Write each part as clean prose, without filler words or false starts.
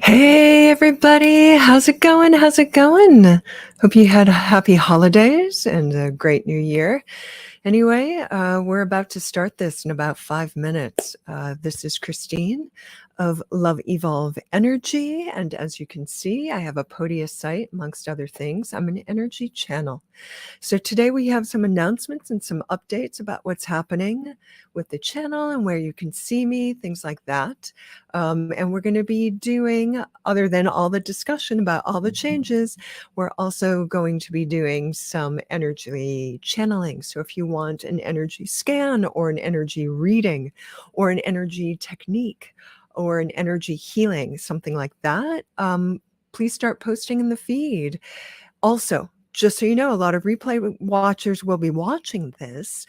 Hey everybody, how's it going? How's it going? Hope you had happy holidays and a great new year. Anyway, we're about to start this in about 5 minutes. This is Chrystine of Love Evolve Energy, and as you can see, I have a Podia site amongst other things. I'm an energy channel. So today we have some announcements and some updates about what's happening with the channel and where you can see me, things like that. And we're going to be doing, other than all the discussion about all the changes, we're also going to be doing some energy channeling. So if you want an energy scan or an energy reading or an energy technique or an energy healing, something like that, please start posting in the feed. Also, just so you know, a lot of replay watchers will be watching this.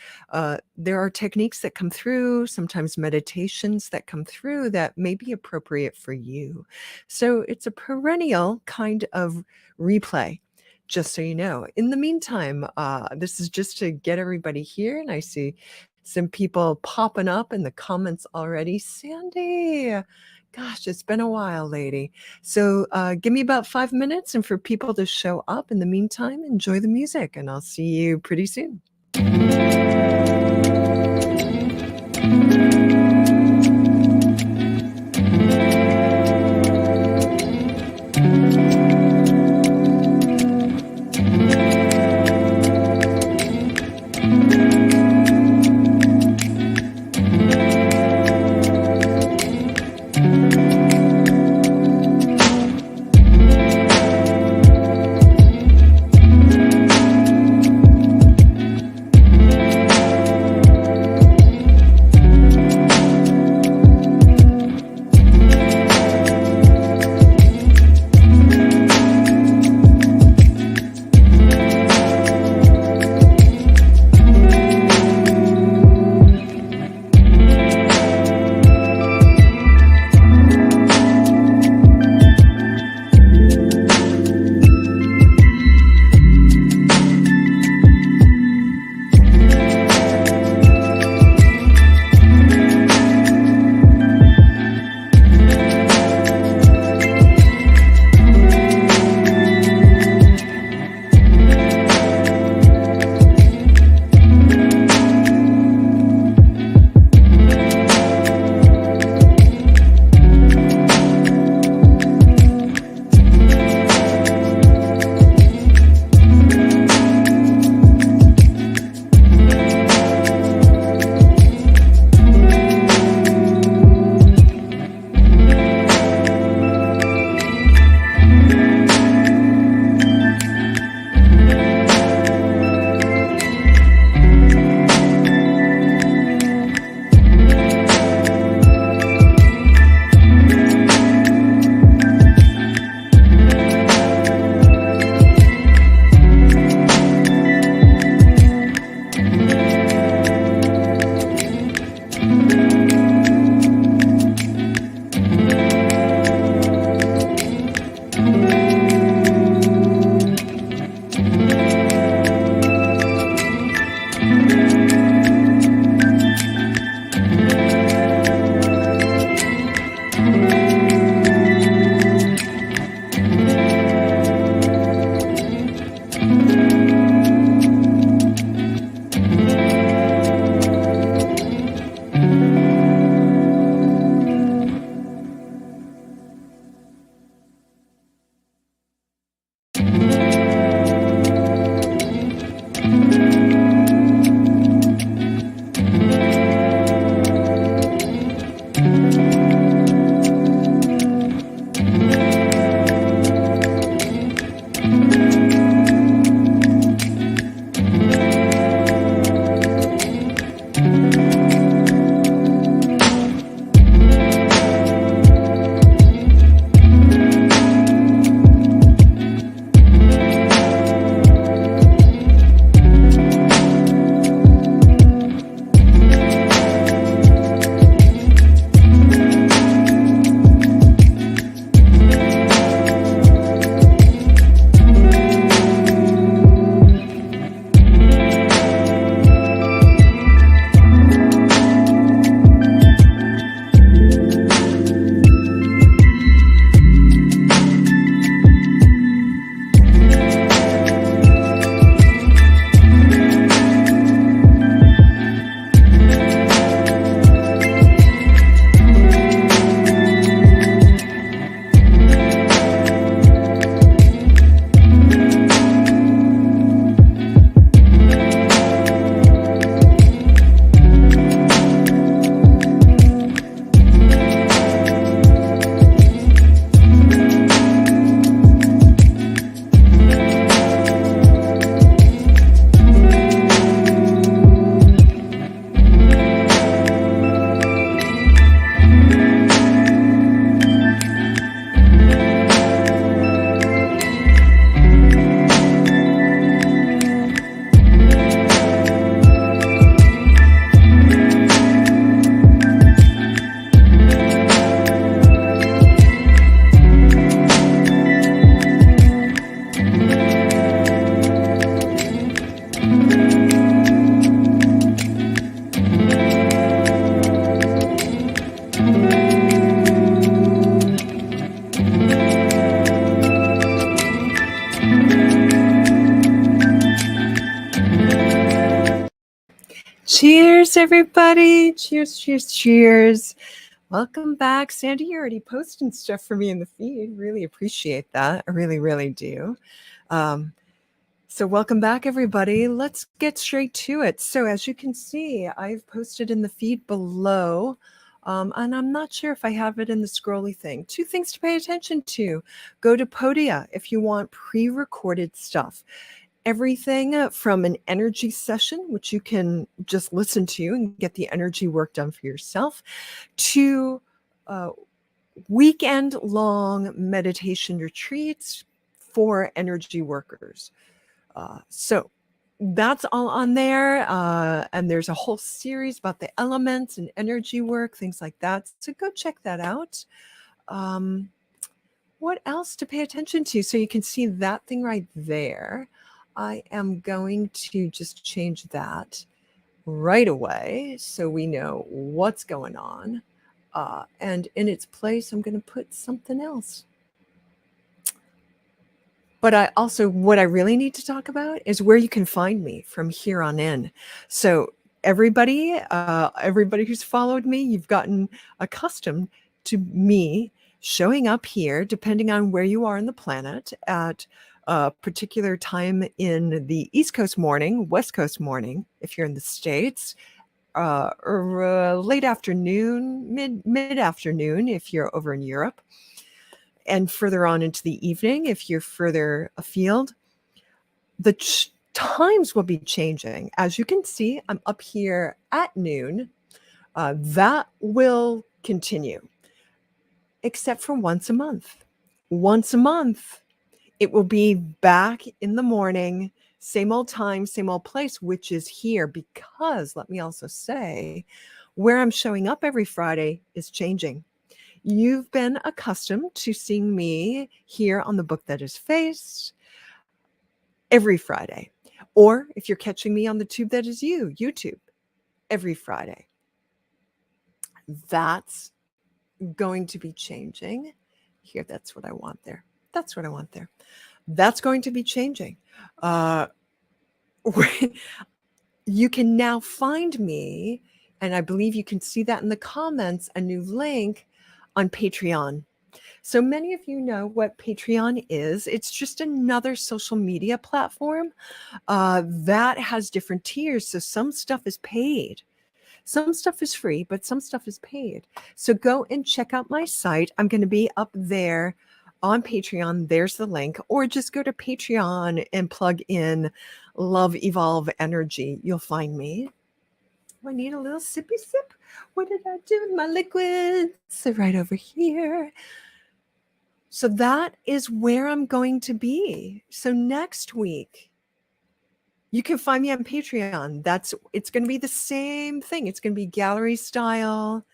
There are techniques that come through, sometimes meditations that come through that may be appropriate for you. So it's a perennial kind of replay, just so you know. In the meantime, this is just to get everybody here, and I see some people popping up in the comments already. Sandy, gosh, it's been a while, lady. So give me about 5 minutes and for people to show up. In the meantime, enjoy the music and I'll see you pretty soon. everybody. Cheers, cheers, cheers. Welcome back. Sandy, you're already posting stuff for me in the feed. Really appreciate that. I really, really do. So welcome back, everybody. Let's get straight to it. So as you can see, I've posted in the feed below, and I'm not sure if I have it in the scrolly thing. 2 things to pay attention to. Go to Podia if you want pre-recorded stuff. Everything from an energy session, which you can just listen to and get the energy work done for yourself, to weekend-long meditation retreats for energy workers. So that's all on there. And there's a whole series about the elements and energy work, things like that. So go check that out. What else to pay attention to? So you can see that thing right there. I am going to just change that right away so we know what's going on. And in its place, I'm going to put something else. But what I really need to talk about is where you can find me from here on in. So everybody who's followed me, you've gotten accustomed to me showing up here, depending on where you are on the planet, at a particular time in the East Coast morning, West Coast morning, if you're in the States, or late afternoon, mid-afternoon, if you're over in Europe, and further on into the evening, if you're further afield. The times will be changing. As you can see, I'm up here at noon. That will continue, except for once a month. Once a month, it will be back in the morning, same old time, same old place, which is here, because let me also say, where I'm showing up every Friday is changing. You've been accustomed to seeing me here on the Book That Is Face every Friday. Or if you're catching me on the Tube That Is You, YouTube, every Friday. That's going to be changing. Here, that's what I want there. That's what I want there. That's going to be changing. You can now find me, and I believe you can see that in the comments, a new link on Patreon. So many of you know what Patreon is. It's just another social media platform that has different tiers. So some stuff is paid. Some stuff is free, but some stuff is paid. So go and check out my site. I'm going to be up there on Patreon. There's the link. Or just go to Patreon and plug in Love Evolve Energy. You'll find me. I need a little sippy sip. What did I do with my liquids? So right over here. So that is where I'm going to be. So next week, you can find me on Patreon. It's going to be the same thing. It's going to be gallery style.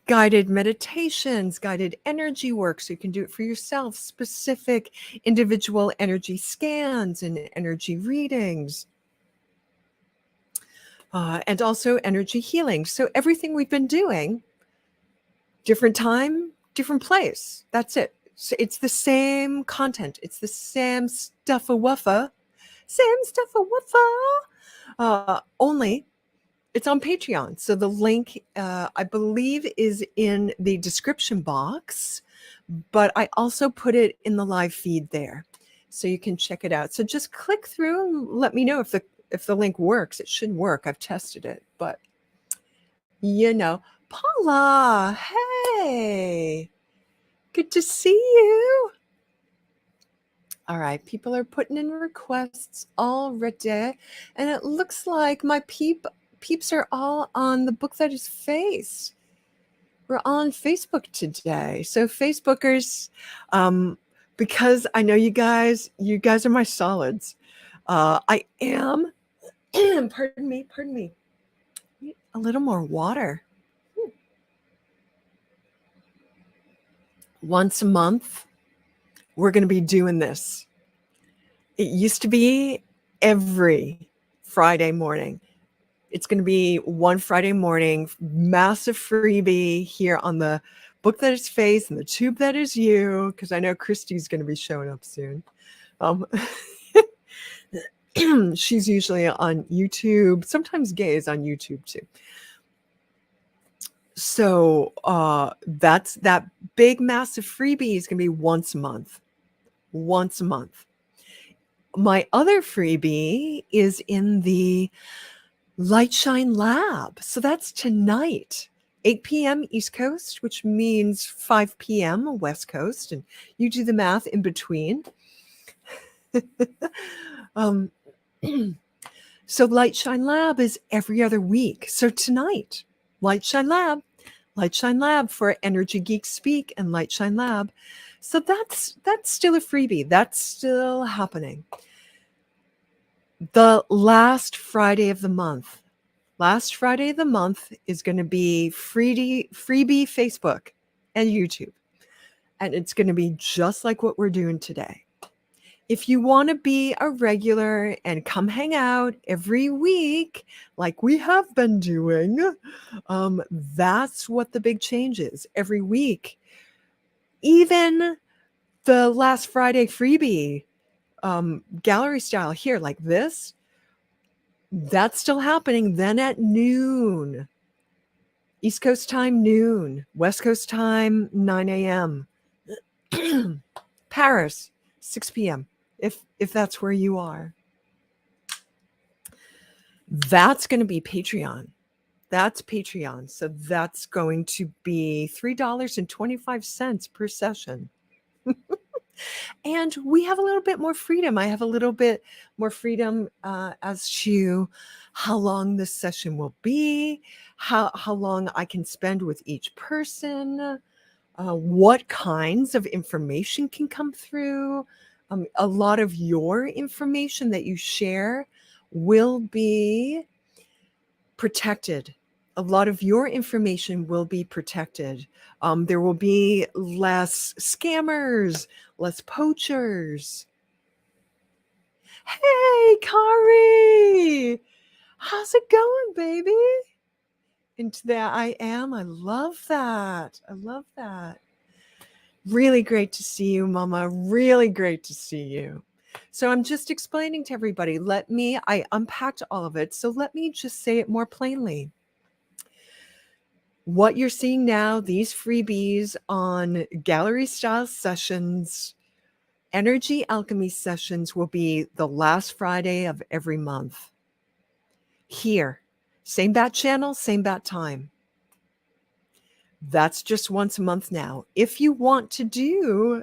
Guided meditations, guided energy work, so you can do it for yourself, specific individual energy scans and energy readings. And also energy healing. So everything we've been doing, different time, different place. That's it. So it's the same content. It's the same stuff-a-wuffa. Same stuff-a-wuffa. Only it's on Patreon. So the link, I believe, is in the description box, but I also put it in the live feed there. So you can check it out. So just click through and let me know if the link works. It should work. I've tested it, but Paula, hey, good to see you. All right, people are putting in requests already, and it looks like my peeps are all on the Book That Is Face. We're all on Facebook today. So Facebookers, because I know you guys are my solids. I am, pardon me, a little more water. Once a month, we're going to be doing this. It used to be every Friday morning. It's going to be one Friday morning, massive freebie here on the Book That Is Face and the Tube That Is You, because I know Christy's going to be showing up soon. She's usually on YouTube. Sometimes Gay is on YouTube too. So that's that big, massive freebie is going to be once a month. Once a month. My other freebie is in the Light Shine Lab. So that's tonight, 8 p.m. East Coast, which means 5 p.m. West Coast. And you do the math in between. So Light Shine Lab is every other week. So tonight, Light Shine Lab for Energy Geeks Speak and Light Shine Lab. So that's still a freebie. That's still happening. The last Friday of the month. Last Friday of the month is going to be freebie Facebook and YouTube. And it's going to be just like what we're doing today. If you want to be a regular and come hang out every week, like we have been doing, that's what the big change is. Every week, even the last Friday freebie, gallery style here, like this, that's still happening then at noon. East Coast time, noon. West Coast time, 9 a.m. Paris, 6 p.m. If that's where you are. That's going to be Patreon. That's Patreon. So that's going to be $3.25 per session. And we have a little bit more freedom. I have a little bit more freedom as to how long this session will be, how long I can spend with each person, what kinds of information can come through. A lot of your information that you share will be protected. A lot of your information will be protected. There will be less scammers, less poachers. Hey, Kari! How's it going, baby? Into that I am. I love that. I love that. Really great to see you, Mama. Really great to see you. So I'm just explaining to everybody. I unpacked all of it. So let me just say it more plainly. What you're seeing now, these freebies on gallery style sessions, energy alchemy sessions will be the last Friday of every month. Here, same bat channel, same bat time. That's just once a month now. If you want to do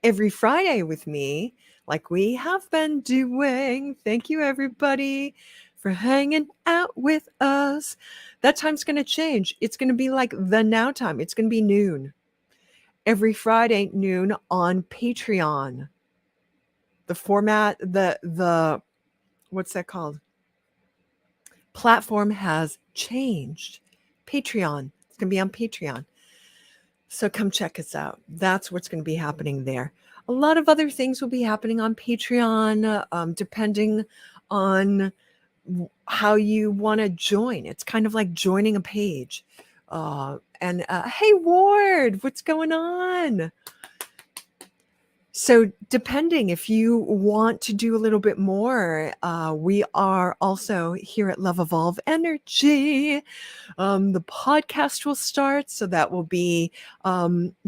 every Friday with me, like we have been doing, thank you everybody for hanging out with us. That time's going to change. It's going to be like the now time. It's going to be noon. Every Friday noon on Patreon. The format, the what's that called? Platform has changed. Patreon. It's going to be on Patreon. So come check us out. That's what's going to be happening there. A lot of other things will be happening on Patreon, depending on how you want to join. It's kind of like joining a page. Hey, Ward, what's going on? So depending, if you want to do a little bit more, we are also here at Love Evolve Energy. The podcast will start, so that will be,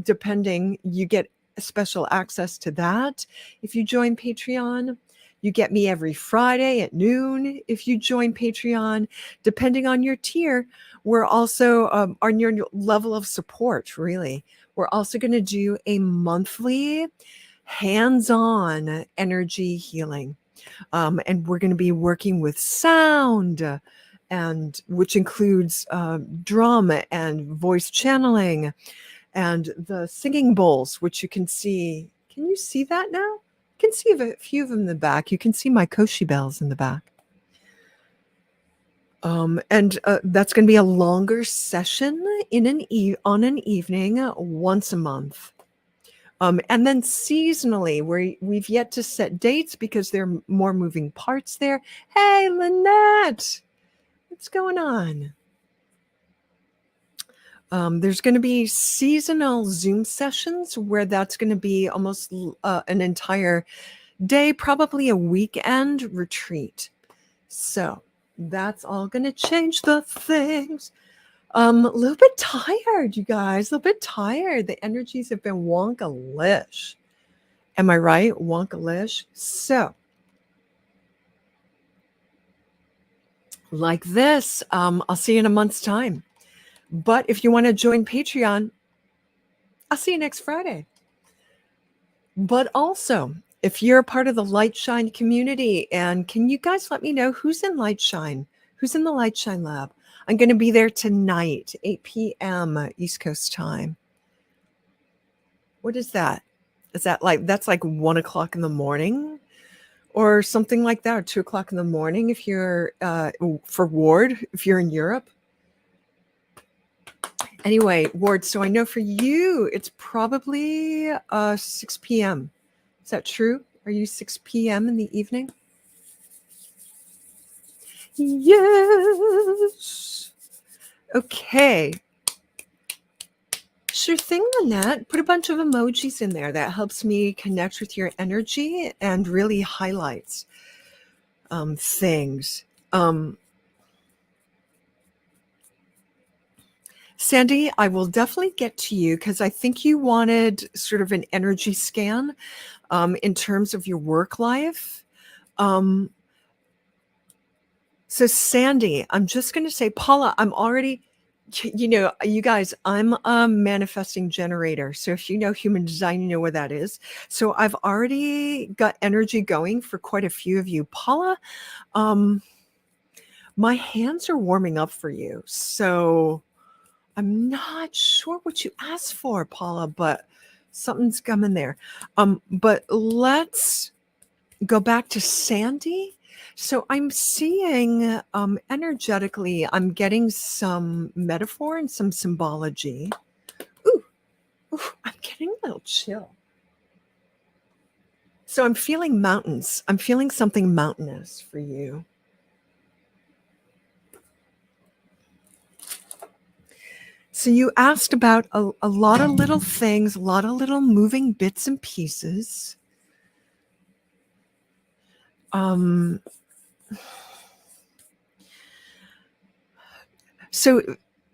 depending, you get special access to that. If you join Patreon, you get me every Friday at noon. If you join Patreon, depending on your tier, we're also on your level of support, really. We're also going to do a monthly hands-on energy healing. And we're going to be working with sound, and which includes drum and voice channeling and the singing bowls, which you can see. Can you see that now? You can see a few of them in the back. You can see my Koshi bells in the back. And that's going to be a longer session on an evening once a month. And then seasonally, we've yet to set dates because there are more moving parts there. Hey, Lynette, what's going on? There's going to be seasonal Zoom sessions where that's going to be almost an entire day, probably a weekend retreat. So that's all going to change the things. A little bit tired, you guys, a little bit tired. The energies have been wonkalish. Am I right? Wonkalish. So like this, I'll see you in a month's time. But if you want to join Patreon, I'll see you next Friday. But also, if you're a part of the Light Shine community, and can you guys let me know who's in Light Shine? Who's in the Light Shine Lab? I'm going to be there tonight, 8 p.m. East Coast time. What is that? Is that like, that's like 1 o'clock in the morning or something like that, or 2 o'clock in the morning if you're for Ward, if you're in Europe? Anyway, Ward, so I know for you, it's probably 6 p.m. Is that true? Are you 6 p.m. in the evening? Yes. Okay. Sure thing, Lynette. Put a bunch of emojis in there. That helps me connect with your energy and really highlights things. Sandy, I will definitely get to you because I think you wanted sort of an energy scan in terms of your work life. So Sandy, I'm just going to say, Paula, I'm already, you know, you guys, I'm a manifesting generator. So if you know human design, you know what that is. So I've already got energy going for quite a few of you. Paula, my hands are warming up for you. So I'm not sure what you asked for, Paula, but something's coming there. But let's go back to Sandy. So I'm seeing energetically, I'm getting some metaphor and some symbology. Ooh, I'm getting a little chill. So I'm feeling mountains. I'm feeling something mountainous for you. So you asked about a lot of little things, a lot of little moving bits and pieces. So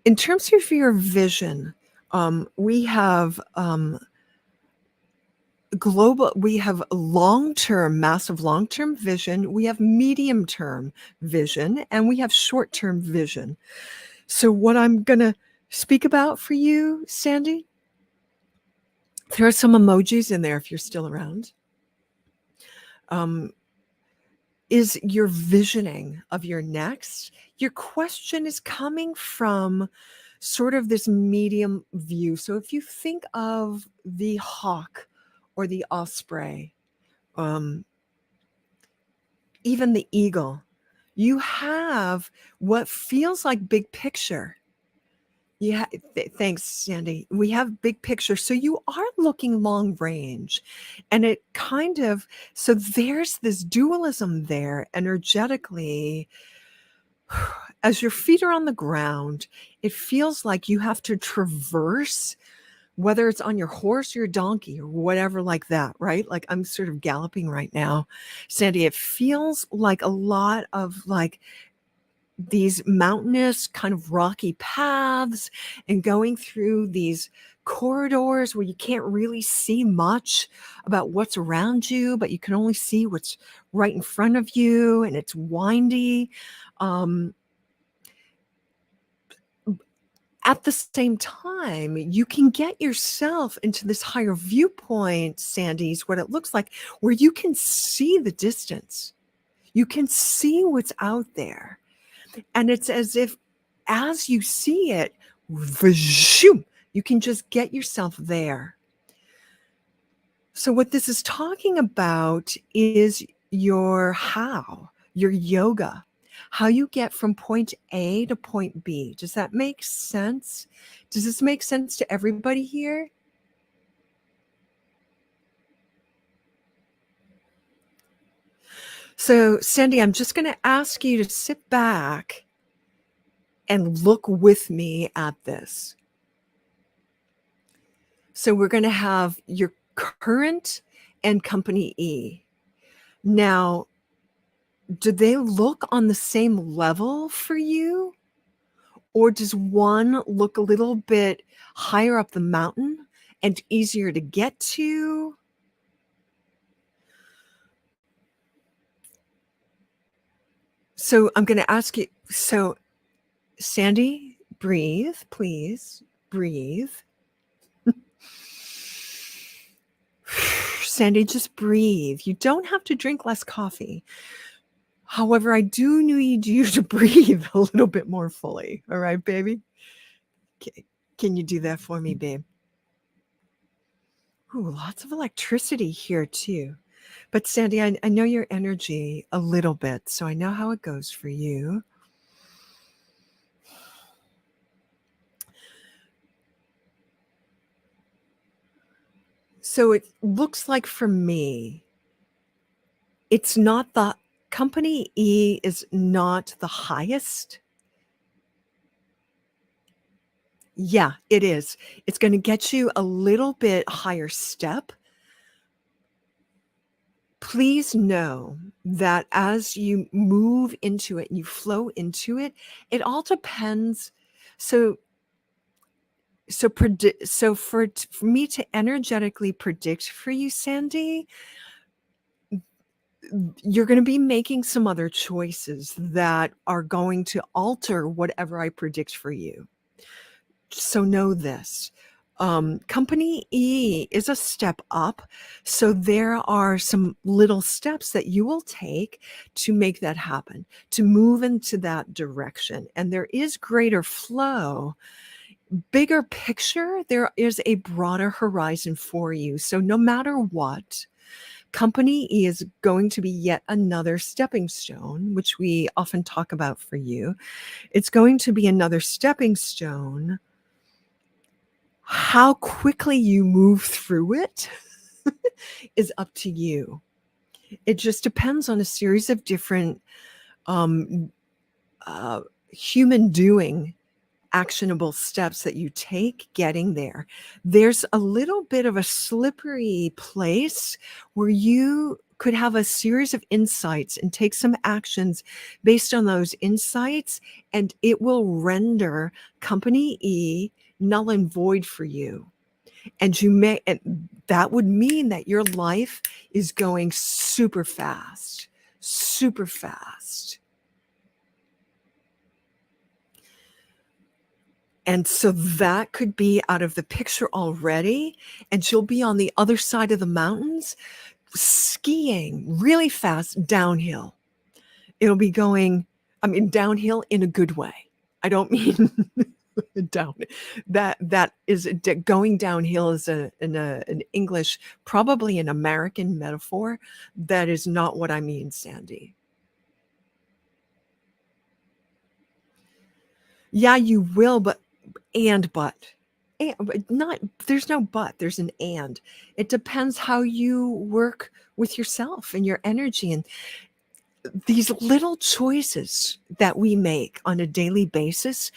in terms of your vision, we have global, we have long-term, massive long-term vision, we have medium-term vision, and we have short-term vision. So what I'm going to speak about for you, Sandy, there are some emojis in there if you're still around, is your visioning of your next. Your question is coming from sort of this medium view. So if you think of the hawk or the osprey, even the eagle, you have what feels like big picture. Yeah, thanks, Sandy. We have big picture. So you are looking long range, and it kind of, so there's this dualism there energetically. As your feet are on the ground, it feels like you have to traverse, whether it's on your horse or your donkey or whatever like that, right? Like I'm sort of galloping right now, Sandy. It feels like a lot of like these mountainous kind of rocky paths and going through these corridors where you can't really see much about what's around you, but you can only see what's right in front of you, and it's windy. At the same time, you can get yourself into this higher viewpoint, Sandy's what it looks like, where you can see the distance. You can see what's out there. And it's as if as you see it, you can just get yourself there. So what this is talking about is your yoga, how you get from point A to point B. Does that make sense? Does this make sense to everybody here? So, Sandy, I'm just going to ask you to sit back and look with me at this. So we're going to have your current and company E. Now, do they look on the same level for you? Or does one look a little bit higher up the mountain and easier to get to? So I'm going to ask you, so Sandy, breathe, please. Breathe. Sandy, just breathe. You don't have to drink less coffee. However, I do need you to breathe a little bit more fully. All right, baby? Can you do that for me, babe? Ooh, lots of electricity here too. But Sandy, I know your energy a little bit, so I know how it goes for you. So it looks like for me, it's not the company E is not the highest. Yeah, it is. It's going to get you a little bit higher step. Please know that as you move into it and you flow into it, it all depends. So for me to energetically predict for you, Sandy, you're going to be making some other choices that are going to alter whatever I predict for you. So know this. Company E is a step up. So there are some little steps that you will take to make that happen, to move into that direction. And there is greater flow. Bigger picture, there is a broader horizon for you. So no matter what, company E is going to be yet another stepping stone, which we often talk about for you. It's going to be another stepping stone. How quickly you move through it is up to you. It just depends on a series of different human doing actionable steps that you take getting there. There's a little bit of a slippery place where you could have a series of insights and take some actions based on those insights, and it will render company E null and void for you. And that would mean that your life is going super fast, super fast. And so that could be out of the picture already, and you'll be on the other side of the mountains skiing really fast downhill. It'll be going, downhill in a good way. I don't mean down. That is going downhill is an English, probably an American metaphor. That is not what I mean, Sandy. Yeah, you will, but. And not, there's no but, there's an and. It depends how you work with yourself and your energy. And these little choices that we make on a daily basis,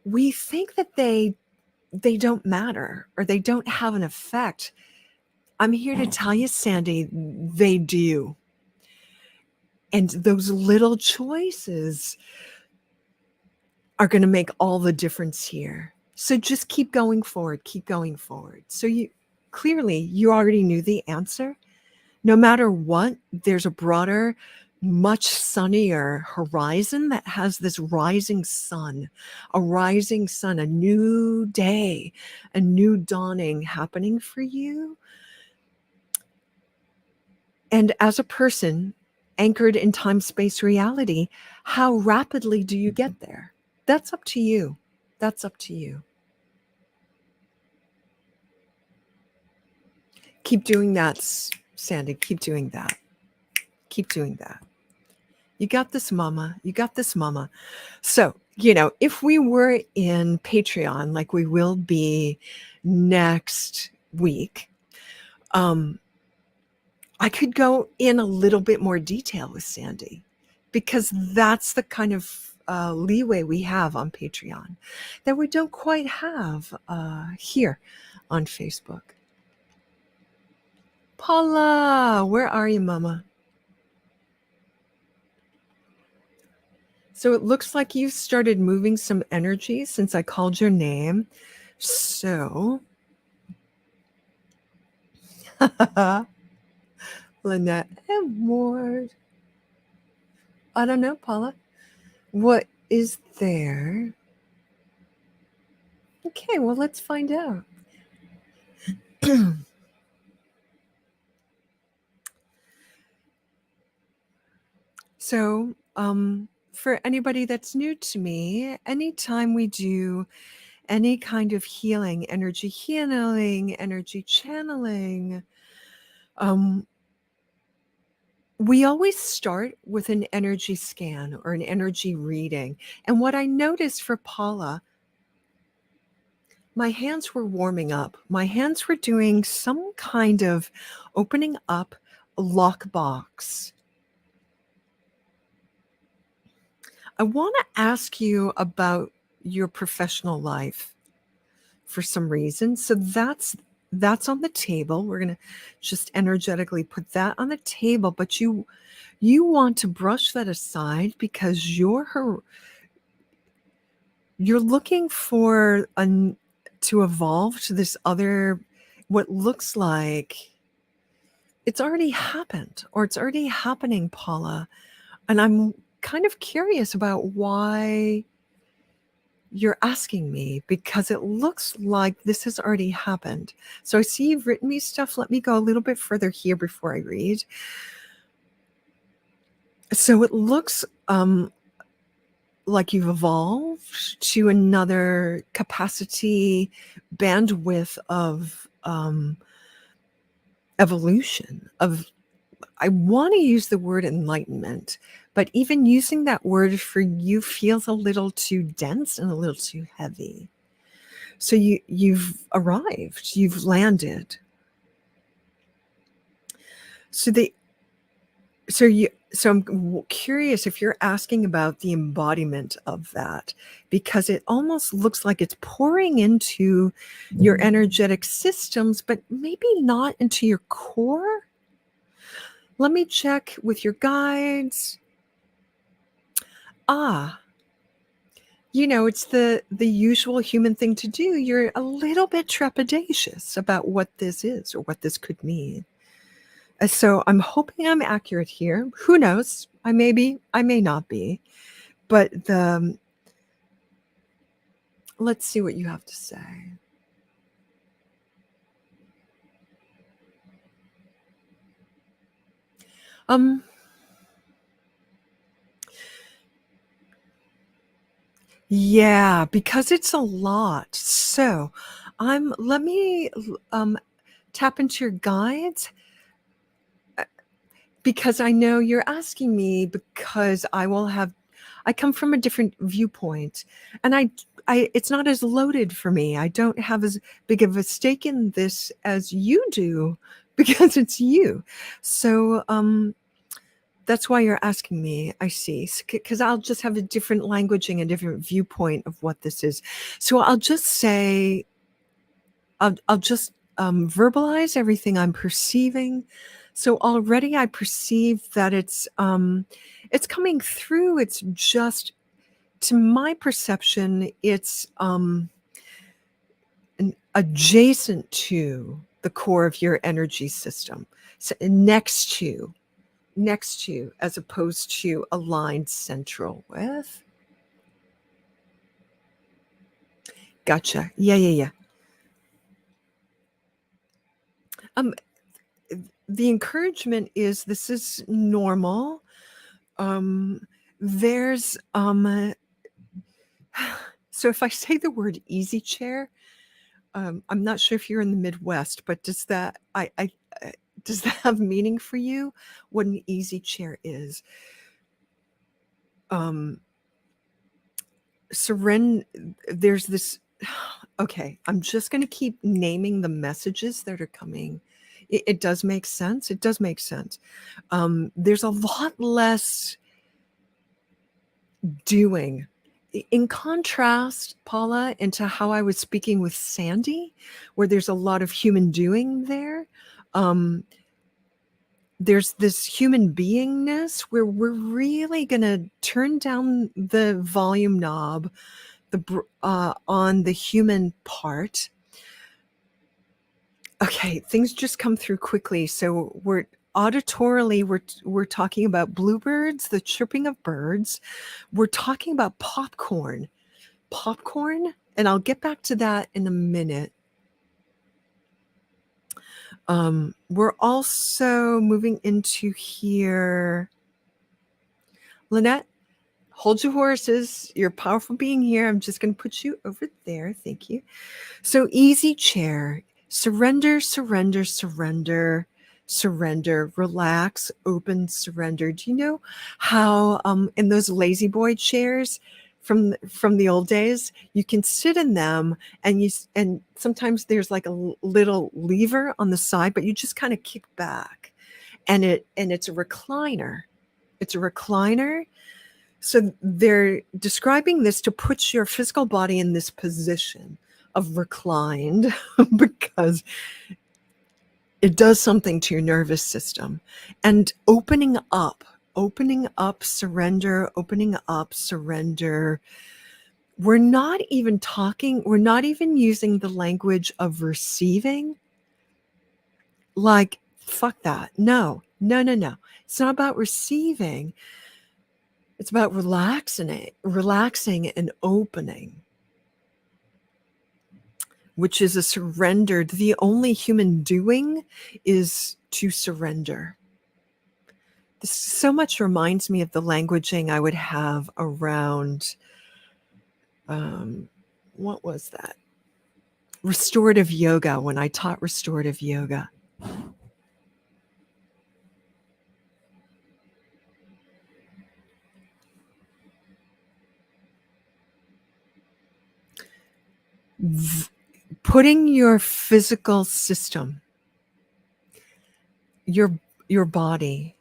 we think that they don't matter or they don't have an effect. I'm here to tell you, Sandy, they do. And those little choices are going to make all the difference here. So just keep going forward, keep going forward. So you already knew the answer. No matter what, there's a broader, much sunnier horizon that has this rising sun, a new day, a new dawning happening for you. And as a person anchored in time, space, reality, how rapidly do you get there? That's up to you. That's up to you. Keep doing that, Sandy. Keep doing that. Keep doing that. You got this, mama. You got this, mama. So, if we were in Patreon, like we will be next week, I could go in a little bit more detail with Sandy, because that's the kind of leeway we have on Patreon that we don't quite have here on Facebook. Paula, where are you, Mama? So it looks like you've started moving some energy since I called your name. So, Lynette and Ward. I don't know, Paula. What is there? Okay, well, let's find out. So, for anybody that's new to me, anytime we do any kind of healing, energy channeling, we always start with an energy scan or an energy reading. And what I noticed for Paula, my hands were warming up. My hands were doing some kind of opening up a lockbox. I want to ask you about your professional life for some reason. So that's on the table. We're going to just energetically put that on the table, but you want to brush that aside because you're looking for to evolve to this other, what looks like it's already happened or it's already happening, Paula. And I'm kind of curious about why you're asking me, because it looks like this has already happened. So I see you've written me stuff. Let me go a little bit further here before I read. So it looks like you've evolved to another capacity, bandwidth of evolution, of, I want to use the word enlightenment, but even using that word for you feels a little too dense and a little too heavy. So you've arrived, you've landed. So I'm curious if you're asking about the embodiment of that, because it almost looks like it's pouring into your energetic systems, but maybe not into your core. Let me check with your guides. It's the usual human thing to do. You're a little bit trepidatious about what this is or what this could mean. So I'm hoping I'm accurate here. Who knows? I may be, I may not be. But let's see what you have to say. Yeah, because it's a lot. So let me tap into your guides, because I know you're asking me, because I come from a different viewpoint, and I it's not as loaded for me. I don't have as big of a stake in this as you do because it's you. So that's why you're asking me, I see, because I'll just have a different languaging, a different viewpoint of what this is. So I'll just say, I'll just verbalize everything I'm perceiving. So already I perceive that it's coming through. It's just, to my perception, it's adjacent to the core of your energy system. So next to, as opposed to aligned central with. Gotcha. Yeah. The encouragement is, this is normal. There's so if I say the word easy chair, I'm not sure if you're in the Midwest, but does that does that have meaning for you? What an easy chair is? There's this. Okay, I'm just going to keep naming the messages that are coming. It does make sense. It does make sense. There's a lot less doing. In contrast, Paula, into how I was speaking with Sandy, where there's a lot of human doing there. there's this human beingness where we're really going to turn down the volume knob on the human part. Okay, things just come through quickly. So we're auditorily, we're talking about bluebirds, the chirping of birds. We're talking about popcorn, and I'll get back to that in a minute. We're also moving into here. Lynette, hold your horses. You're a powerful being here. I'm just going to put you over there. Thank you. So easy chair, surrender, surrender, surrender, surrender, relax, open, surrender. Do you know how in those lazy boy chairs from the old days, you can sit in them and sometimes there's like a little lever on the side, but you just kind of kick back and it's a recliner. It's a recliner. So they're describing this to put your physical body in this position of reclined because it does something to your nervous system. And opening up, surrender, opening up, surrender. We're not even using the language of receiving. Like, fuck that. No. It's not about receiving. It's about relaxing and opening, which is a surrender. The only human doing is to surrender. This so much reminds me of the languaging I would have around, what was that? Restorative yoga, when I taught restorative yoga. Putting your physical system, your body,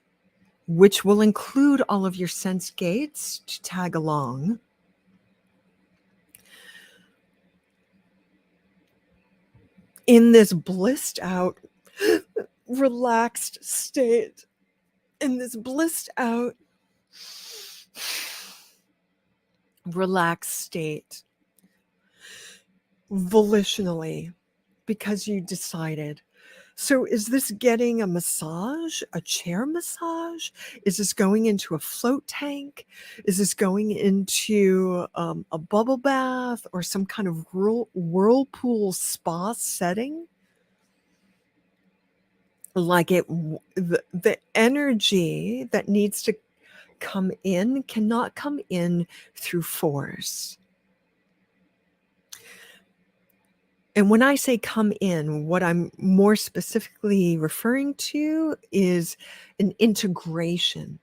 which will include all of your sense gates to tag along, in this blissed out, relaxed state, in this blissed out, relaxed state, volitionally, because you decided. So is this getting a massage, a chair massage? Is this going into a float tank? Is this going into a bubble bath or some kind of whirlpool spa setting? Like the energy that needs to come in cannot come in through force. And when I say come in, what I'm more specifically referring to is an integration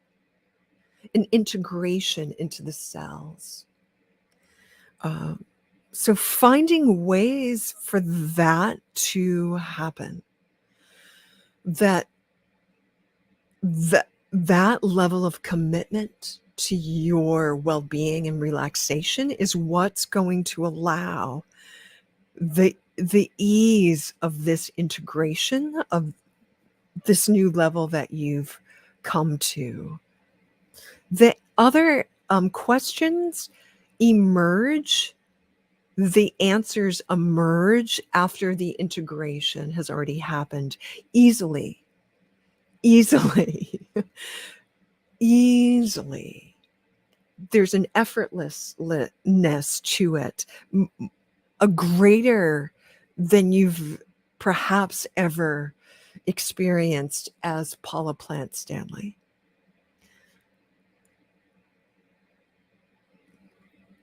into the cells. So finding ways for that to happen, that level of commitment to your well-being and relaxation is what's going to allow the ease of this integration, of this new level that you've come to. The other questions emerge, the answers emerge after the integration has already happened easily. There's an effortlessness to it, a greater than you've perhaps ever experienced as Paula Plant Stanley.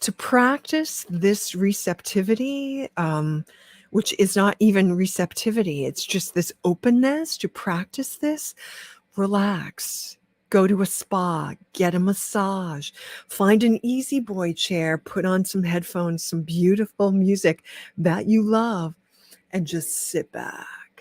To practice this receptivity, which is not even receptivity, it's just this openness. To practice this, relax. Go to a spa, get a massage, find an easy boy chair, put on some headphones, some beautiful music that you love, and just sit back.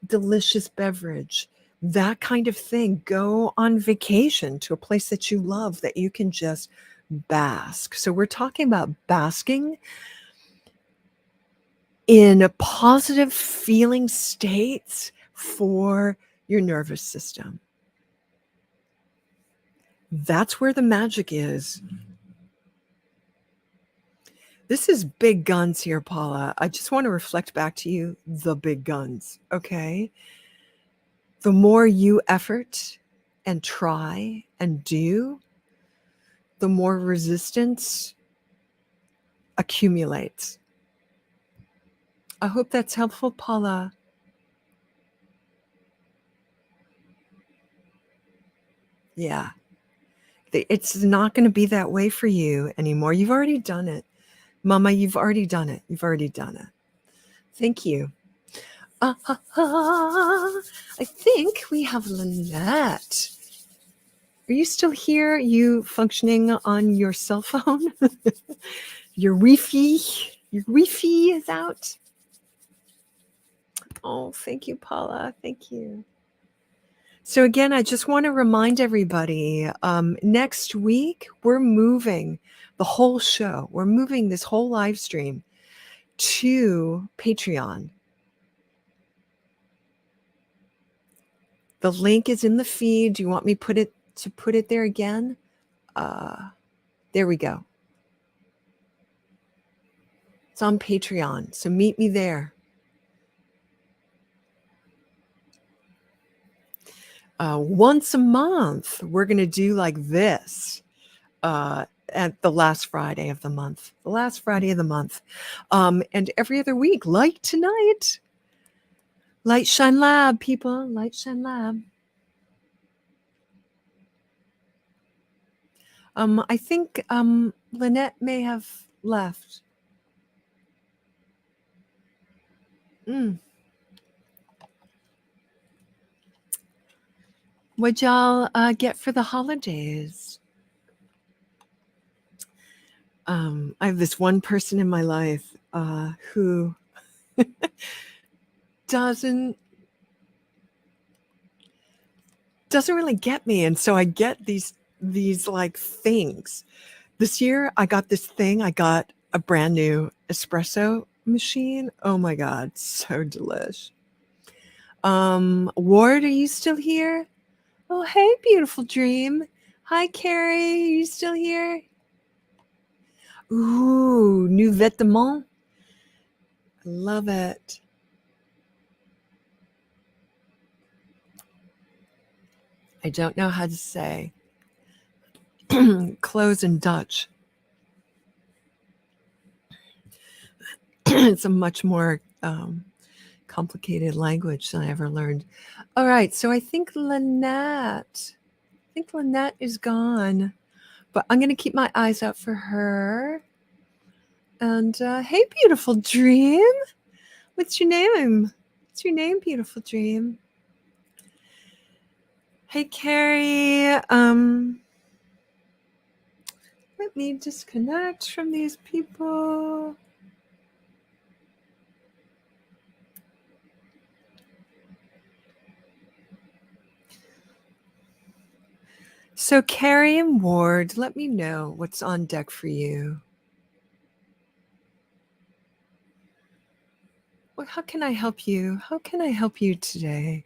Delicious beverage, that kind of thing. Go on vacation to a place that you love, that you can just bask. So we're talking about basking in positive feeling states for your nervous system. That's where the magic is. This is big guns here, Paula. I just want to reflect back to you the big guns, okay? The more you effort and try and do, the more resistance accumulates. I hope that's helpful, Paula. Yeah. It's not going to be that way for you anymore. You've already done it. Mama, you've already done it. You've already done it. Thank you. I think we have Lynette. Are you still here? Are you functioning on your cell phone? Your Wi-Fi is out. Oh, thank you, Paula. Thank you. So again, I just want to remind everybody, next week, we're moving the whole show. We're moving this whole live stream to Patreon. The link is in the feed. Do you want me to put it there again? There we go. It's on Patreon, so meet me there. Once a month, we're going to do like this at the last Friday of the month. The last Friday of the month. And every other week, like tonight. Light Shine Lab, people. Light Shine Lab. I think Lynette may have left. What'd y'all get for the holidays? I have this one person in my life who doesn't really get me, and so I get these like things. This year I got this thing. I got a brand new espresso machine. Oh my god, so delish. Ward, are you still here? Oh, hey, beautiful dream. Hi, Carrie. Are you still here? Ooh, new vêtements. I love it. I don't know how to say clothes in Dutch. It's a much more complicated language than I ever learned. All right, so I think Lynette is gone, but I'm going to keep my eyes out for her. And hey, beautiful dream. What's your name? What's your name, beautiful dream? Hey, Carrie. Let me disconnect from these people. So, Carrie and Ward, let me know what's on deck for you. Well, how can I help you? How can I help you today?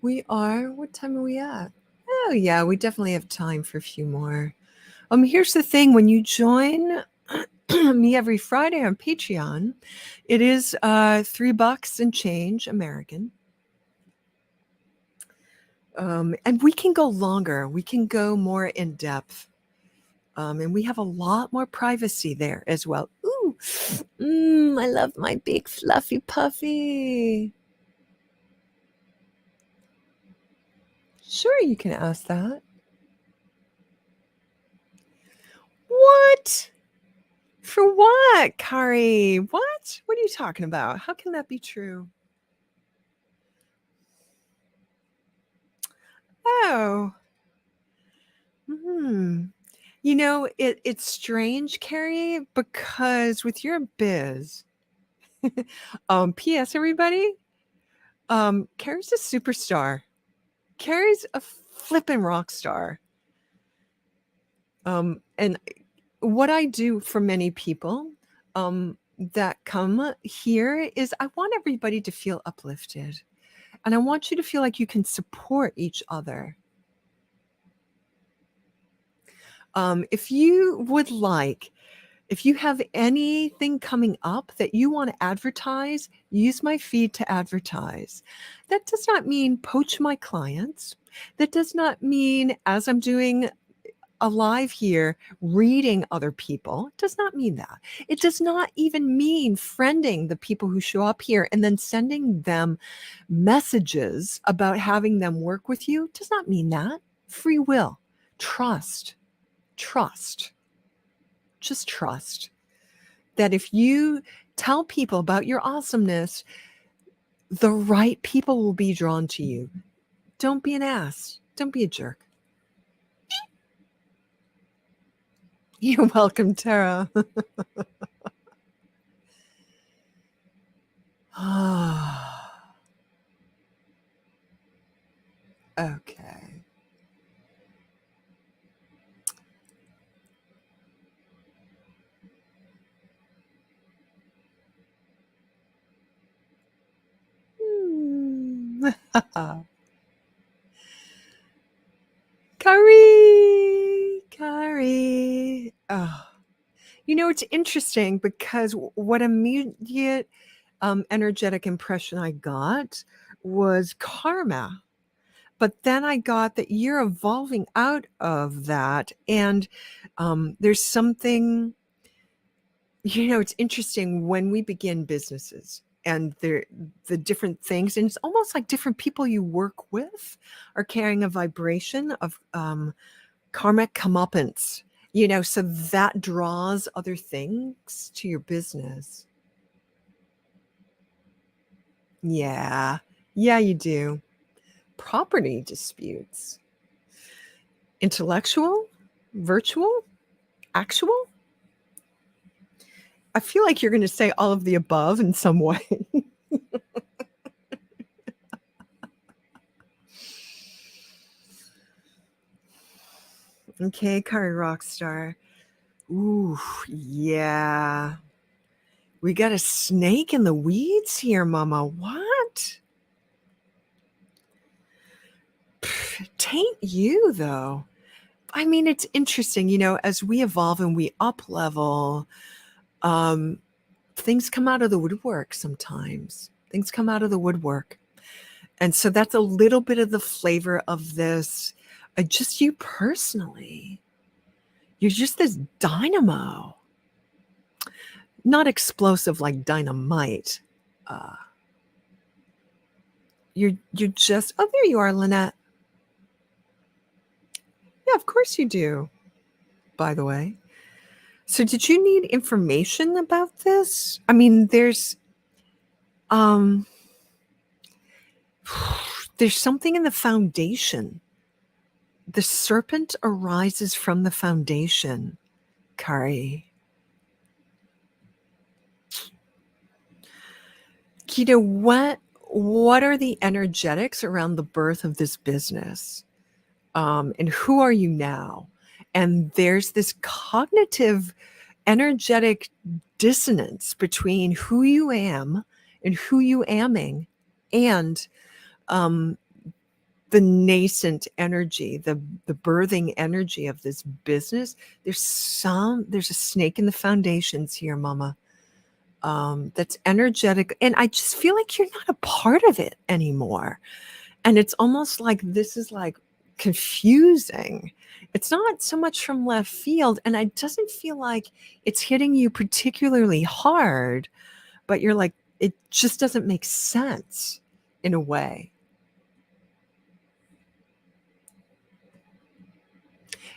What time are we at? Oh, yeah, we definitely have time for a few more. Here's the thing. When you join me every Friday on Patreon, it is $3 and change American. And we can go longer. We can go more in depth. And we have a lot more privacy there as well. Ooh, I love my big fluffy puffy. Sure, you can ask that. What? For what, Kari? What? What are you talking about? How can that be true? Oh. You know, it's strange, Carrie, because with your biz, P.S. everybody, Carrie's a superstar. Carrie's a flippin' rock star. And what I do for many people that come here is I want everybody to feel uplifted. And I want you to feel like you can support each other. If you would like, if you have anything coming up that you want to advertise, use my feed to advertise. That does not mean poach my clients. That does not mean, as I'm doing a live here, reading other people. It does not mean that. It does not even mean friending the people who show up here and then sending them messages about having them work with you. It does not mean that. Free will, trust, just trust that if you tell people about your awesomeness, the right people will be drawn to you. Don't be an ass. Don't be a jerk. You're welcome, Tara. Okay. Curry. Oh. You know, it's interesting because what immediate energetic impression I got was karma. But then I got that you're evolving out of that. And there's something, you know, it's interesting when we begin businesses and the different things, and it's almost like different people you work with are carrying a vibration of karmic comeuppance, you know, so that draws other things to your business. Yeah. Yeah, you do. Property disputes. Intellectual? Virtual? Actual? I feel like you're going to say all of the above in some way. Okay, Kari Rockstar. Ooh, yeah. We got a snake in the weeds here, Mama. What? Tain't you, though. I mean, it's interesting, you know, as we evolve and we up level, things come out of the woodwork sometimes. Things come out of the woodwork. And so that's a little bit of the flavor of this. Just you personally. You're just this dynamo. Not explosive like dynamite. You're just, oh, there you are, Lynette. Yeah, of course you do, by the way. So did you need information about this? I mean, there's something in the foundation. The serpent arises from the foundation, Kari. You know, what are the energetics around the birth of this business? And who are you now? And there's this cognitive, energetic dissonance between who you am and who you aming, and the nascent energy, the birthing energy of this business. There's a snake in the foundations here, Mama. That's energetic, and I just feel like you're not a part of it anymore. And it's almost like this is like confusing. It's not so much from left field, and it doesn't feel like it's hitting you particularly hard, but you're like, it just doesn't make sense in a way.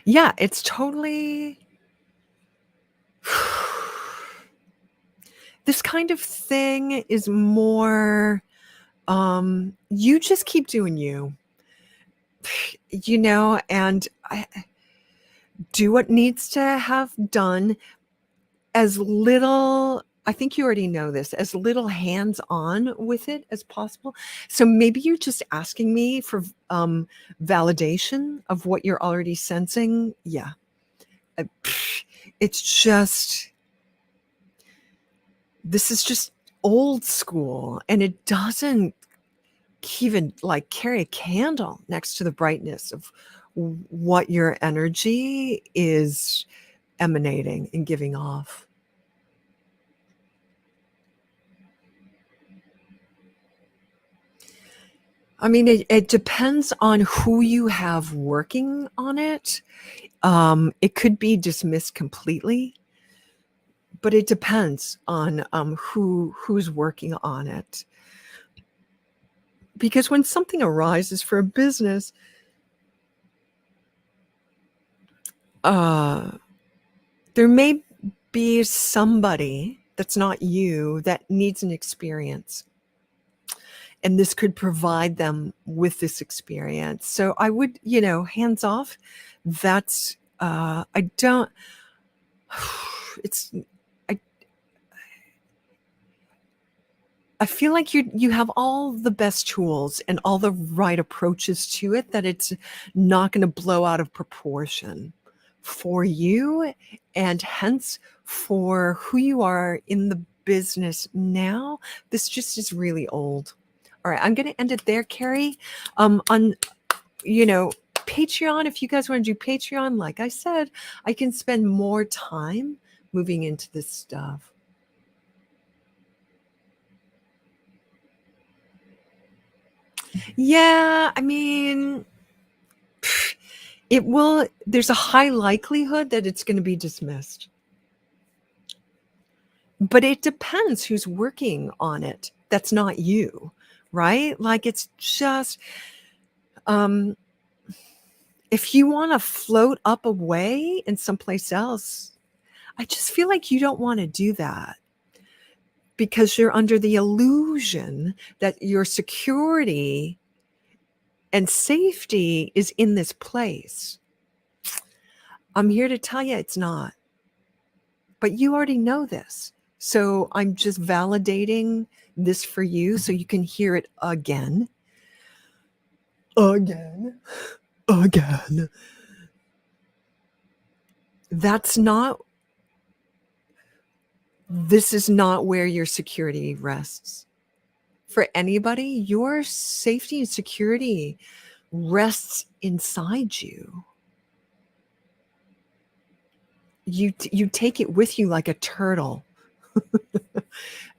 Yeah, it's totally this kind of thing is more you just keep doing you. You know, and do what needs to have done, as little, I think you already know this, as little hands-on with it as possible. So maybe you're just asking me for validation of what you're already sensing. Yeah. It's just, this is just old school, and it doesn't even like carry a candle next to the brightness of what your energy is emanating and giving off. I mean, it depends on who you have working on it. It could be dismissed completely, but it depends on who's working on it. Because when something arises for a business, there may be somebody that's not you that needs an experience. And this could provide them with this experience. So I would, hands off. That's, I don't, it's, I feel like you have all the best tools and all the right approaches to it, that it's not going to blow out of proportion for you, and hence for who you are in the business now. This just is really old. All right, I'm going to end it there, Carrie. On Patreon, if you guys want to do Patreon, like I said, I can spend more time moving into this stuff. Yeah, I mean, there's a high likelihood that it's going to be dismissed. But it depends who's working on it. That's not you, right? Like, it's just, if you want to float up away in someplace else, I just feel like you don't want to do that, because you're under the illusion that your security and safety is in this place. I'm here to tell you it's not. But you already know this. So I'm just validating this for you so you can hear it again. Again. This is not where your security rests. For anybody, your safety and security rests inside you. You take it with you like a turtle.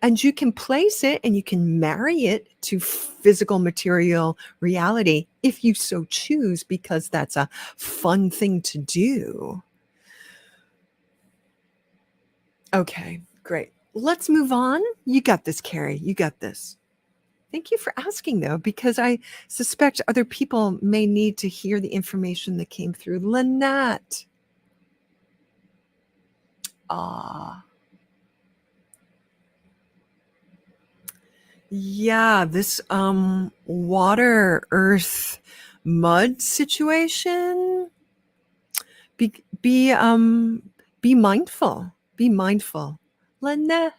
And you can place it and you can marry it to physical material reality if you so choose, because that's a fun thing to do. Okay, great. Let's move on. You got this, Carrie. You got this. Thank you for asking, though, because I suspect other people may need to hear the information that came through. Lynette. Yeah, this water, earth, mud situation. Be mindful. Be mindful. Lynette.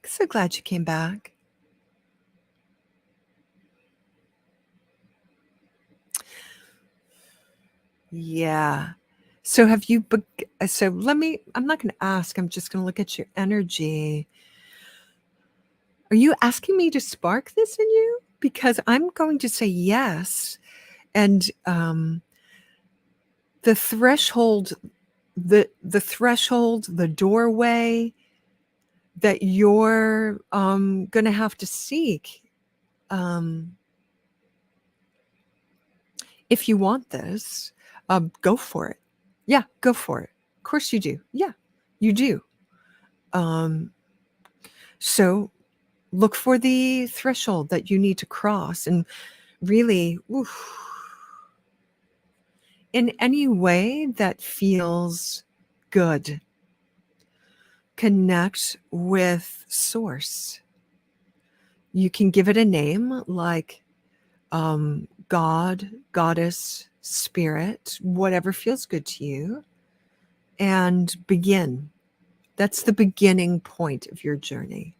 So glad you came back. Yeah. So have you, so I'm not going to ask, I'm just going to look at your energy. Are you asking me to spark this in you? Because I'm going to say yes. And the threshold, the threshold, the doorway that you're going to have to seek, if you want this, go for it. Yeah, go for it. Of course you do. Yeah, you do. So look for the threshold that you need to cross, and really, in any way that feels good, connect with source. You can give it a name like God, goddess, spirit, whatever feels good to you, and begin. That's the beginning point of your journey.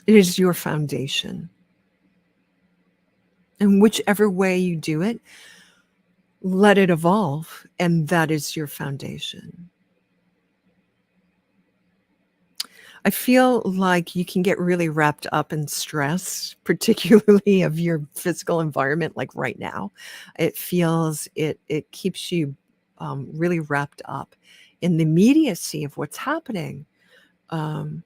It is your foundation. And whichever way you do it, let it evolve, and that is your foundation. I feel like you can get really wrapped up in stress, particularly of your physical environment, like right now. It keeps you really wrapped up in the immediacy of what's happening. Um,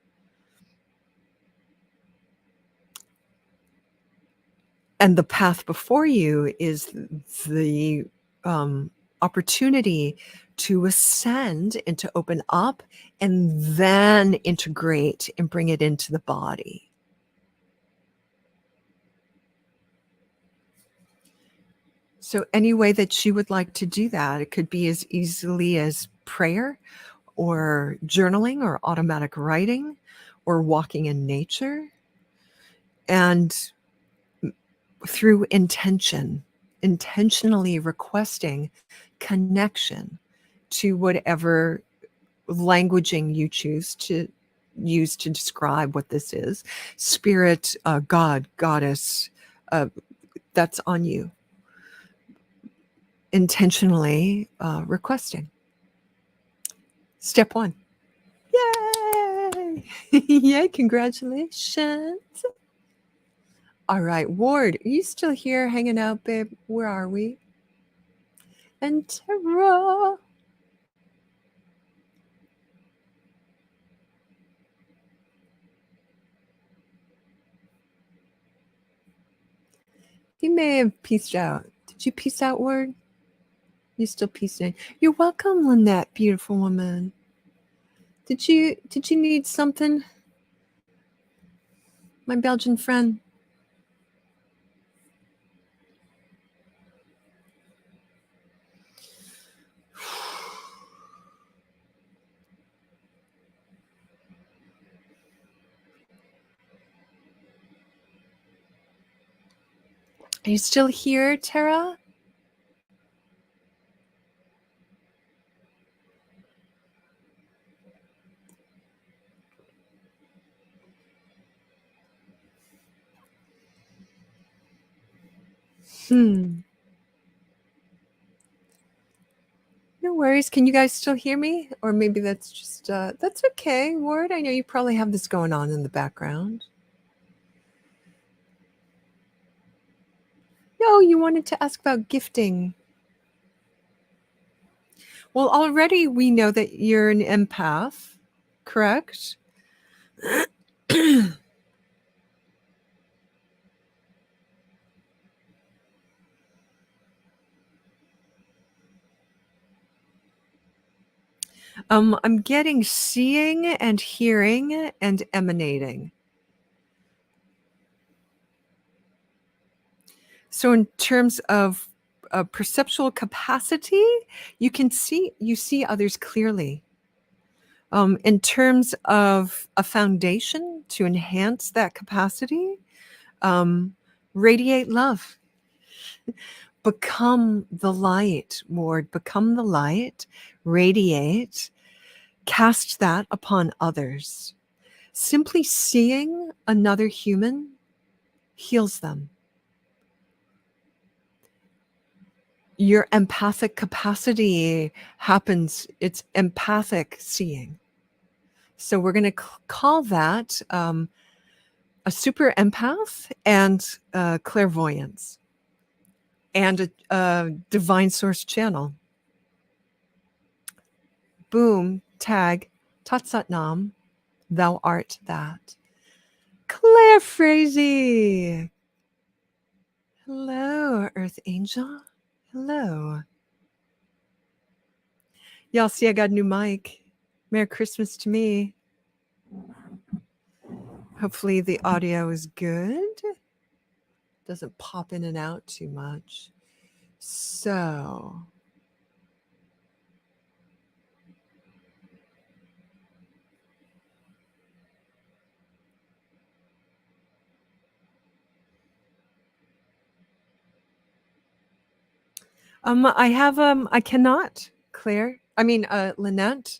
and the path before you is the opportunity to ascend and to open up and then integrate and bring it into the body. So any way that you would like to do that, it could be as easily as prayer or journaling or automatic writing or walking in nature, and through intentionally requesting connection to whatever languaging you choose to use to describe what this is. Spirit, God, goddess, that's on you. Intentionally requesting. Step 1. Yay! Yay, congratulations. All right, Ward, are you still here hanging out, babe? Where are we? And Tara. You may have peaced out. Did you peace out, Ward? You still peacing? You're welcome, Lynette, beautiful woman. Did you need something, my Belgian friend? Are you still here, Tara? No worries. Can you guys still hear me? Or maybe that's just, that's okay, Ward. I know you probably have this going on in the background. No, you wanted to ask about gifting. Well, already we know that you're an empath, correct? I'm getting seeing and hearing and emanating. So in terms of perceptual capacity, you see others clearly. In terms of a foundation to enhance that capacity, radiate love. Become the light, Ward. Become the light. Radiate. Cast that upon others. Simply seeing another human heals them. Your empathic capacity happens, it's empathic seeing. So we're going to call that a super empath and clairvoyance and a divine source channel. Boom, tag, Tat Sat Nam, thou art that. Claire Frazee. Hello, Earth Angel. Hello. Y'all see I got a new mic. Merry Christmas to me. Hopefully the audio is good. Doesn't pop in and out too much. So I have I cannot, Claire. I mean Lynette.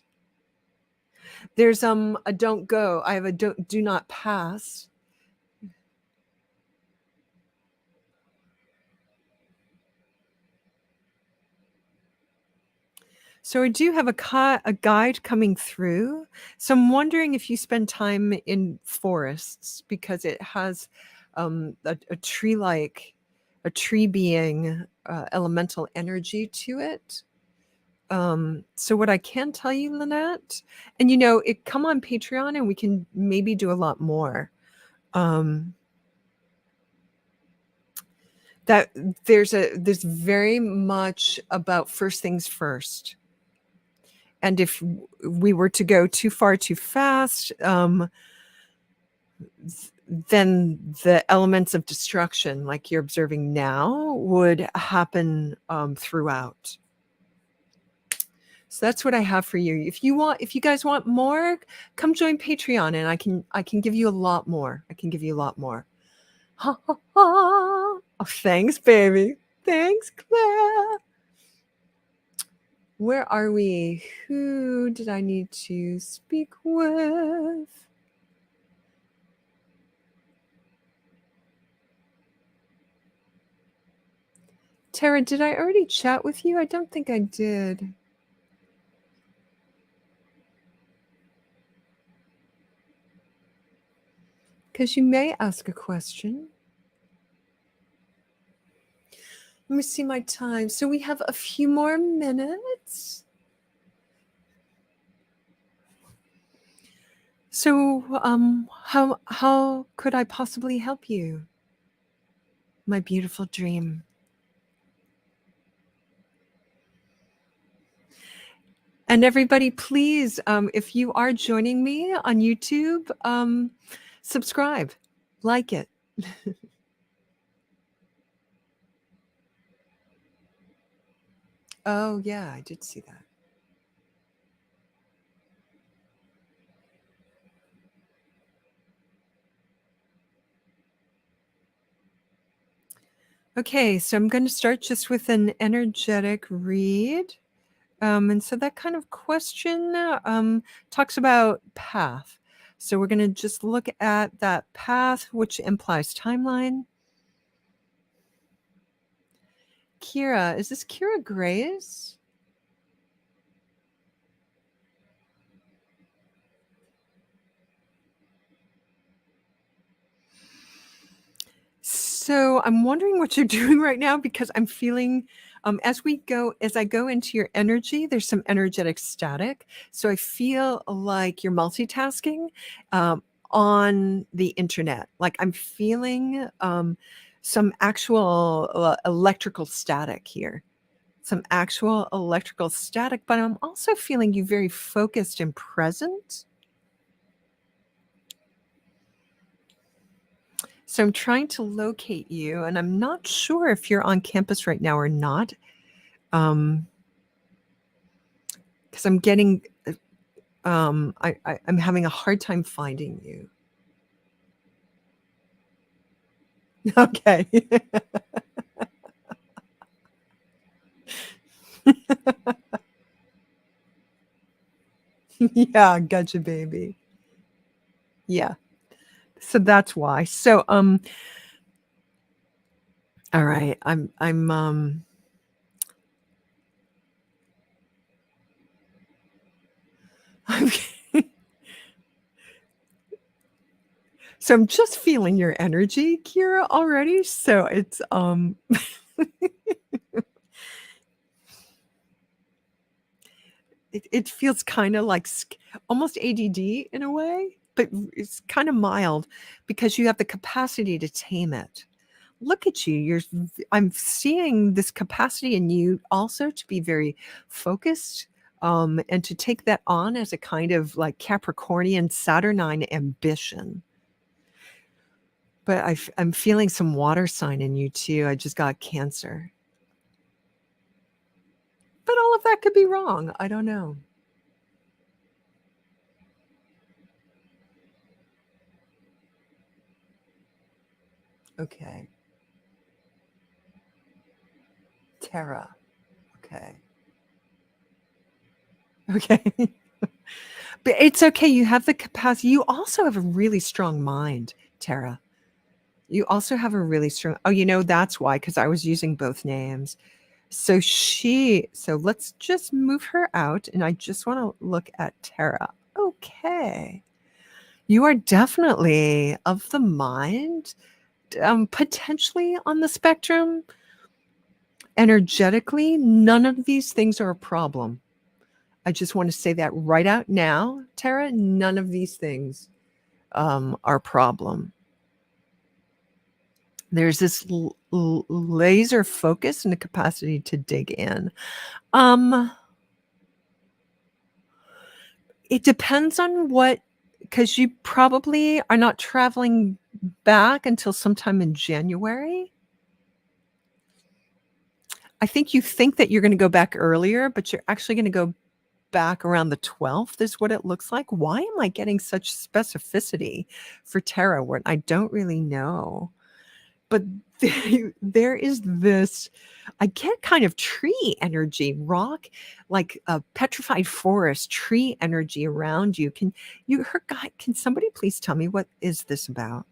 There's a don't go. I have a do not pass. So I do have a guide coming through. So I'm wondering if you spend time in forests because it has a tree being elemental energy to it. So what I can tell you, Lynette, and come on Patreon and we can maybe do a lot more. That there's very much about first things first. And if we were to go too far too fast, then the elements of destruction, like you're observing now, would happen throughout. So that's what I have for you. If you guys want more, come join Patreon, and I can give you a lot more. I can give you a lot more. Ha ha ha! Oh, thanks, baby. Thanks, Claire. Where are we? Who did I need to speak with? Tara, did I already chat with you? I don't think I did. Because you may ask a question. Let me see my time. So we have a few more minutes. So how could I possibly help you? My beautiful dream. And everybody, please, if you are joining me on YouTube, subscribe, like it. Oh, yeah, I did see that. Okay, so I'm going to start just with an energetic read. And so that kind of question talks about path. So we're going to just look at that path, which implies timeline. Kira, is this Kira Grace? So I'm wondering what you're doing right now because I'm feeling as I go into your energy, there's some energetic static. So I feel like you're multitasking on the internet. Like I'm feeling some actual electrical static here. Some actual electrical static, but I'm also feeling you very focused and present. So I'm trying to locate you, and I'm not sure if you're on campus right now or not. Because I'm getting, I'm having a hard time finding you. Okay. Yeah, gotcha, baby. Yeah. So that's why. So all right. So I'm just feeling your energy, Kira, already. So it's it feels kind of like almost ADD in a way, but it's kind of mild because you have the capacity to tame it. Look at you. I'm seeing this capacity in you also to be very focused and to take that on as a kind of like Capricornian Saturnine ambition. But I'm feeling some water sign in you too. I just got Cancer. But all of that could be wrong. I don't know. Okay. Terra. Okay. Okay. But it's okay. You have the capacity. You also have a really strong mind, Tara. You also have a really strong. Oh, that's why, because I was using both names. So let's just move her out, and I just want to look at Tara. Okay. You are definitely of the mind, potentially on the spectrum. Energetically, none of these things are a problem. I just want to say that right out now, Tara, none of these things are a problem. There's this laser focus and the capacity to dig in. It depends on what, because you probably are not traveling back until sometime in January. I think you think that you're going to go back earlier, but you're actually going to go back around the 12th is what it looks like. Why am I getting such specificity for Tara when I don't really know? But there is this, I get kind of tree energy, rock, like a petrified forest, tree energy around you. Can somebody please tell me what is this about?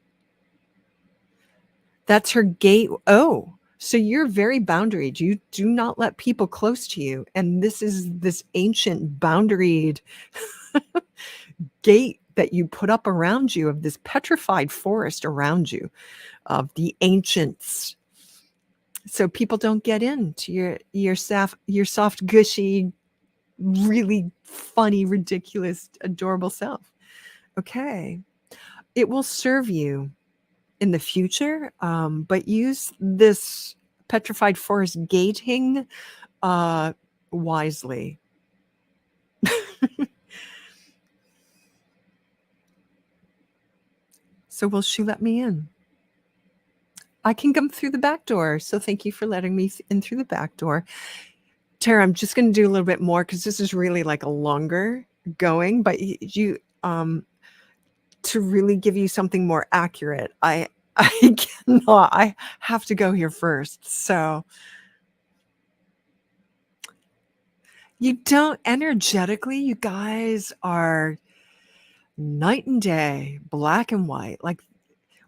That's her gate. Oh, so you're very boundaried. You do not let people close to you. And this is this ancient boundaried gate that you put up around you of this petrified forest around you of the ancients. So people don't get into your soft, gushy, really funny, ridiculous, adorable self. Okay. It will serve you in the future, but use this petrified forest gating wisely. So will she let me in? I can come through the back door. So thank you for letting me in through the back door. Tara, I'm just going to do a little bit more because this is really like a longer going, but you to really give you something more accurate, I cannot. I have to go here first. So you don't energetically, you guys are night and day, black and white, like,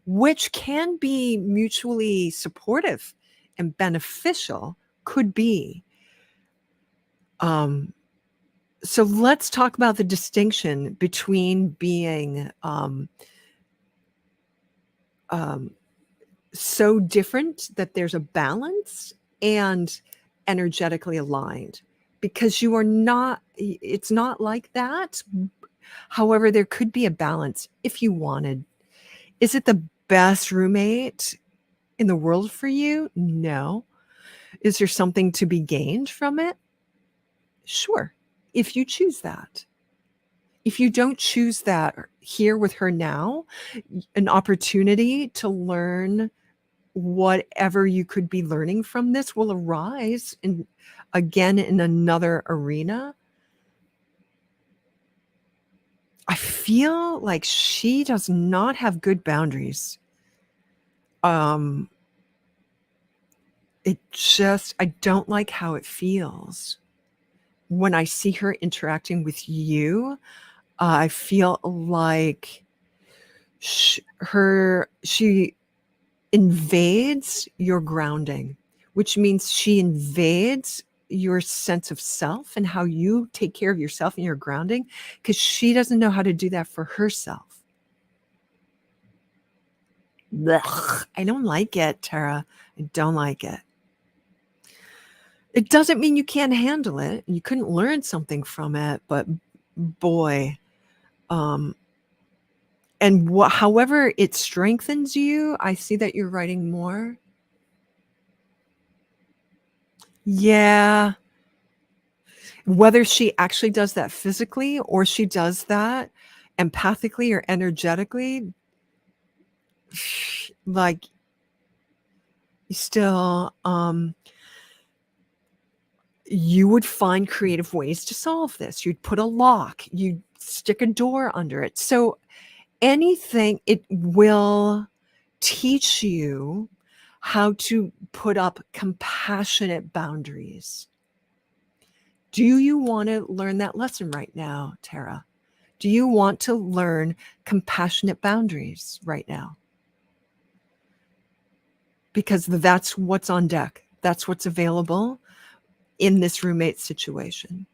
which can be mutually supportive and beneficial, could be. So let's talk about the distinction between being so different that there's a balance and energetically aligned, because you are not, it's not like that. However, there could be a balance if you wanted. Is it the best roommate in the world for you? No. Is there something to be gained from it? Sure, if you choose that. If you don't choose that here with her now, an opportunity to learn whatever you could be learning from this will arise in another arena. I feel like she does not have good boundaries. I don't like how it feels when I see her interacting with you. I feel like she invades your grounding, which means she invades your sense of self and how you take care of yourself and your grounding, because she doesn't know how to do that for herself. Blech. I don't like it, Tara. I don't like it. It doesn't mean you can't handle it. You couldn't learn something from it, but boy, and however it strengthens you, I see that you're writing more. Yeah. Whether she actually does that physically or she does that empathically or energetically, like, still, you would find creative ways to solve this. You'd put a lock, you'd stick a door under it. So anything, it will teach you how to put up compassionate boundaries. Do you want to learn that lesson right now, Tara? Do you want to learn compassionate boundaries right now? Because that's what's on deck. That's what's available. in this roommate situation.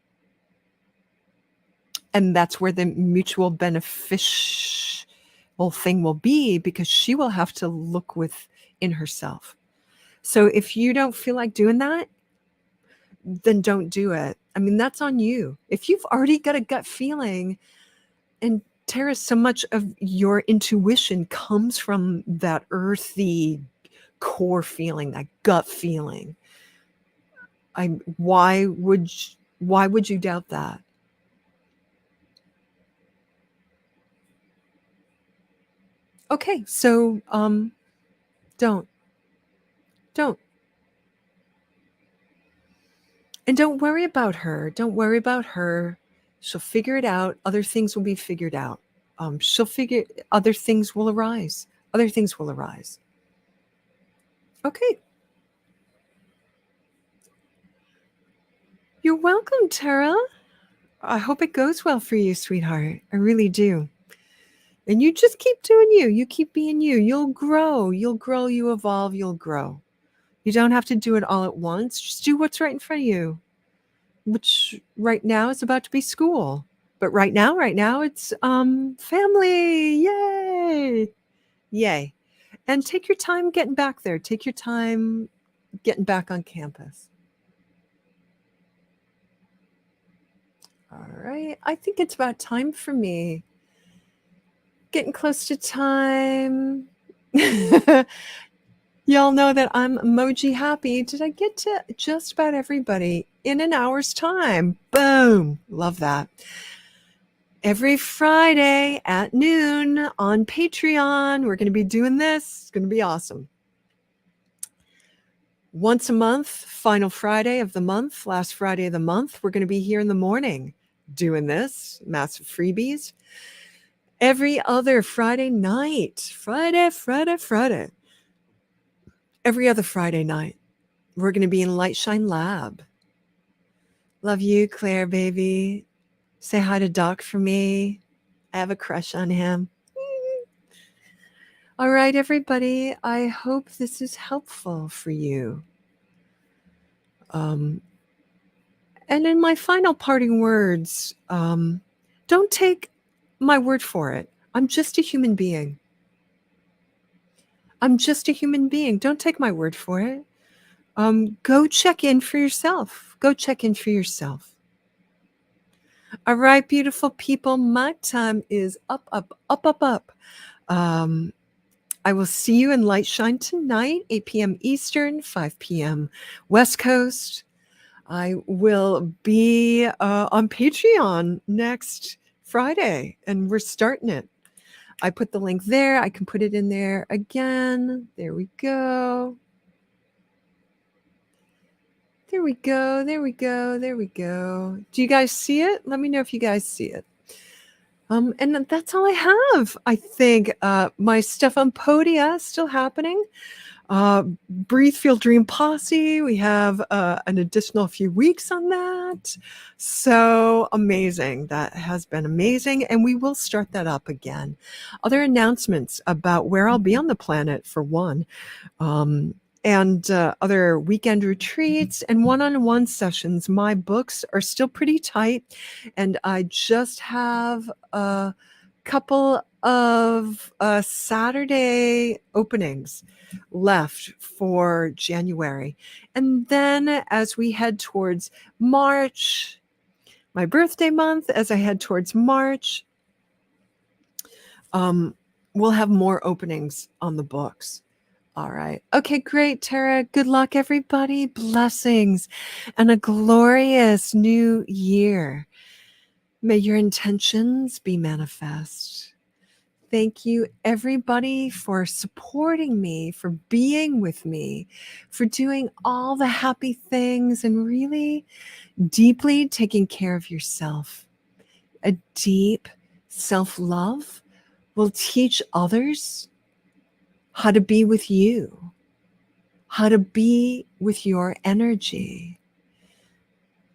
And that's where the mutual beneficial thing will be, because she will have to look within herself. So if you don't feel like doing that, then don't do it. I mean, that's on you. If you've already got a gut feeling, and Tara, so much of your intuition comes from that earthy core feeling, that gut feeling. Why would you doubt that? Okay, so don't. And don't worry about her. Don't worry about her. She'll figure it out. Other things will be figured out. Other things will arise. Other things will arise. Okay. You're welcome, Tara. I hope it goes well for you, sweetheart. I really do. And you just keep doing you. You keep being you. You'll grow. You'll grow. You evolve. You'll grow. You don't have to do it all at once. Just do what's right in front of you, which right now is about to be school. But right now it's family. Yay. And take your time getting back there. Take your time getting back on campus. All right. I think it's about time for me. Getting close to time. Y'all know that I'm emoji happy. Did I get to just about everybody in an hour's time? Boom. Love that. Every Friday at noon on Patreon, we're going to be doing this. It's going to be awesome. Once a month, final Friday of the month, last Friday of the month, we're going to be here in the morning doing this. Massive freebies. Every other Friday night. Friday. Every other Friday night, we're going to be in Light Shine Lab. Love you, Claire, baby. Say hi to Doc for me. I have a crush on him. All right, everybody. I hope this is helpful for you. And in my final parting words, don't take my word for it. I'm just a human being. Don't take my word for it. Go check in for yourself. All right, beautiful people. My time is up. I will see you in Light Shine tonight, 8 p.m. Eastern, 5 p.m. West Coast. I will be on Patreon next Friday, and we're starting it. I put the link there. I can put it in there again. There we go. Do you guys see it? Let me know if you guys see it. And that's all I have. I think my stuff on Podia is still happening. Breathe, Feel, Dream Posse. We have an additional few weeks on that. So amazing. That has been amazing. And we will start that up again. Other announcements about where I'll be on the planet, for one. And other weekend retreats and one-on-one sessions. My books are still pretty tight, and I just have a couple of Saturday openings left for January. And then as we head towards March, my birthday month, as I head towards March, we'll have more openings on the books. All right. Okay, great, Tara. Good luck, everybody. Blessings and a glorious new year. May your intentions be manifest. Thank you, everybody, for supporting me, for being with me, for doing all the happy things and really deeply taking care of yourself. A deep self-love will teach others how to be with you, how to be with your energy.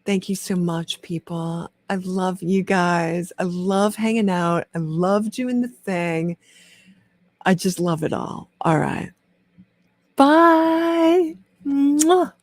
Thank you so much, people. I love you guys. I love hanging out. I love doing the thing. I just love it all. All right. Bye. Mwah.